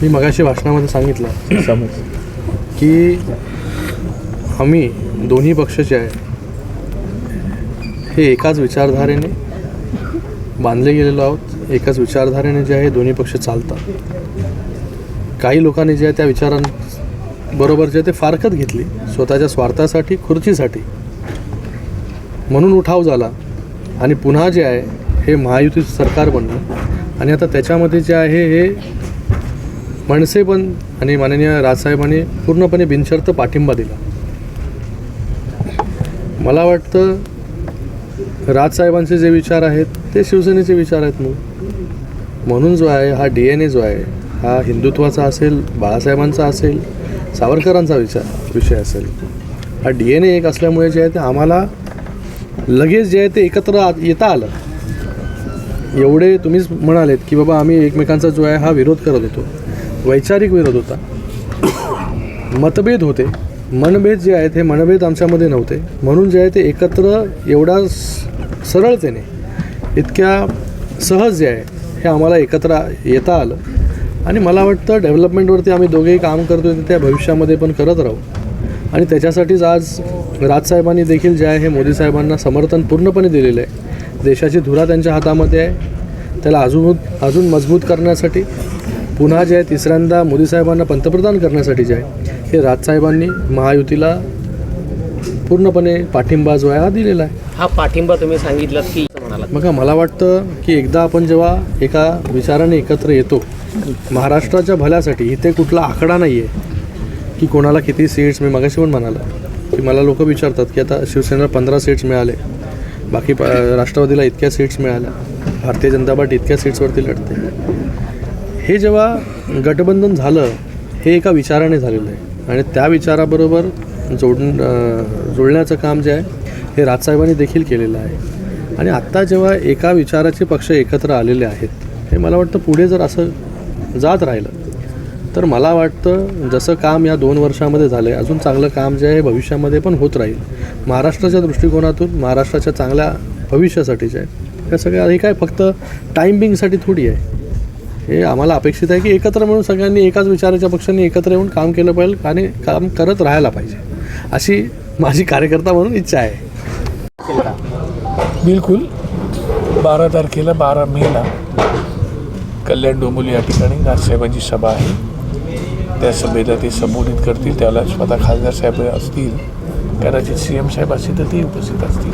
मी मगाशी भाषणामध्ये सांगितलं की आम्ही दोन्ही पक्ष जे आहे हे एकाच विचारधारेने बांधले गेलेलो आहोत. एकाच विचारधारेने जे आहे दोन्ही पक्ष चालतात. काही लोकांनी जे आहे त्या विचारांबरोबर जे ते फारकत घेतली स्वतःच्या स्वार्थासाठी, खुर्चीसाठी, म्हणून उठाव झाला आणि पुन्हा जे आहे हे महायुती सरकार बनलं. आणि आता त्याच्यामध्ये जे आहे हे मनसे पण आणि माननीय राजसाहेबांनी पूर्णपणे बिनशर्त पाठिंबा दिला. मला वाटतं राजसाहेबांचे जे विचार आहेत ते शिवसेनेचे विचार आहेत. म्हणून जो आहे हा DNA जो आहे हा हिंदुत्वाचा असेल, बाळासाहेबांचा असेल, सावरकरांचा विषय असेल. हा DNA एक असल्यामुळे जे आहे ते आम्हाला लगेच जे आहे ते एकत्र येता आलं. एवढे तुम्हीच म्हणालेत की बाबा आम्ही एकमेकांचा जो आहे हा विरोध करत होतो, वैचारिक विरोध होता, मतभेद होते, मनभेद जे आहेत हे मनभेद आमच्यामध्ये नव्हते. म्हणून जे आहे ते एकत्र एवढा सरळतेने, इतक्या सहज जे आहे हे आम्हाला एकत्र येता आलं. आणि मला वाटतं डेव्हलपमेंटवरती आम्ही दोघेही काम करतो ते त्या भविष्यामध्ये पण करत राहू. आणि त्याच्यासाठीच आज राजसाहेबांनी देखील जे आहे हे मोदी साहेबांना समर्थन पूर्णपणे दिलेलं आहे. देशाची धुरा त्यांच्या हातामध्ये आहे. त्याला अजून मजबूत करण्यासाठी पुन्हा जे आहे तिसऱ्यांदा मोदी साहेबांना पंतप्रधान करण्यासाठी जे आहे हे राजसाहेबांनी महायुतीला पूर्णपणे पाठिंबा जो आहे हा दिलेला आहे. हा पाठिंबा तुम्ही सांगितलं की बघा, मला वाटतं की एकदा आपण जेव्हा एका विचाराने एकत्र येतो महाराष्ट्राच्या भल्यासाठी, इथे कुठला आकडा नाही आहे की कोणाला किती सीट्स. मी मगाशी पण म्हणाला की मला लोक विचारतात की आता शिवसेनेला 15 सीट्स मिळाले, बाकी राष्ट्रवादीला इतक्या सीट्स मिळाल्या, भारतीय जनता पार्टी इतक्या सीट्सवरती लढते. हे जेव्हा गठबंधन झालं हे एका विचाराने झालेलं आहे आणि त्या विचाराबरोबर जोडण्याचं काम जे आहे हे राजसाहेबांनी देखील केलेलं आहे. आणि आत्ता जेव्हा एका विचाराचे पक्ष एकत्र आलेले आहेत, हे मला वाटतं पुढे जर असं जात राहिलं तर मला वाटतं जसं काम या 2 वर्षामध्ये झालं आहे अजून चांगलं काम जे आहे भविष्यामध्ये पण होत राहील. महाराष्ट्राच्या दृष्टिकोनातून, महाराष्ट्राच्या चांगल्या भविष्यासाठी जे आहे हे सगळं हे काय फक्त टाईमिंगसाठी थोडी आहे. हे आम्हाला अपेक्षित आहे की एकत्र मिळून सगळ्यांनी एकाच विचाराच्या पक्षांनी एकत्र येऊन काम केलं पाहिजे आणि काम करत राहायला पाहिजे, अशी माझी कार्यकर्ता म्हणून इच्छा आहे. बिलकुल 12 तारखेला 12 मेला कल्याण डोंबिवली या ठिकाणी राजसाहेबांची सभा आहे. त्या सभेला ते संबोधित करतील. त्याला स्वतः खासदार साहेब असतील, कदाचित CM साहेब असतील तर ते उपस्थित असतील.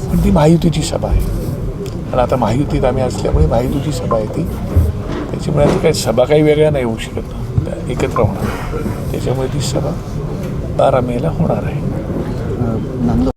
पण ती महायुतीची सभा आहे आणि आता महायुतीत आम्ही असल्यामुळे महायुतीची सभा आहे ती. त्याच्यामुळे आता काही सभा काही वेगळ्या नाही होऊ शकत, एकत्र होणार. त्याच्यामुळे ती सभा 12 मेला होणार आहे.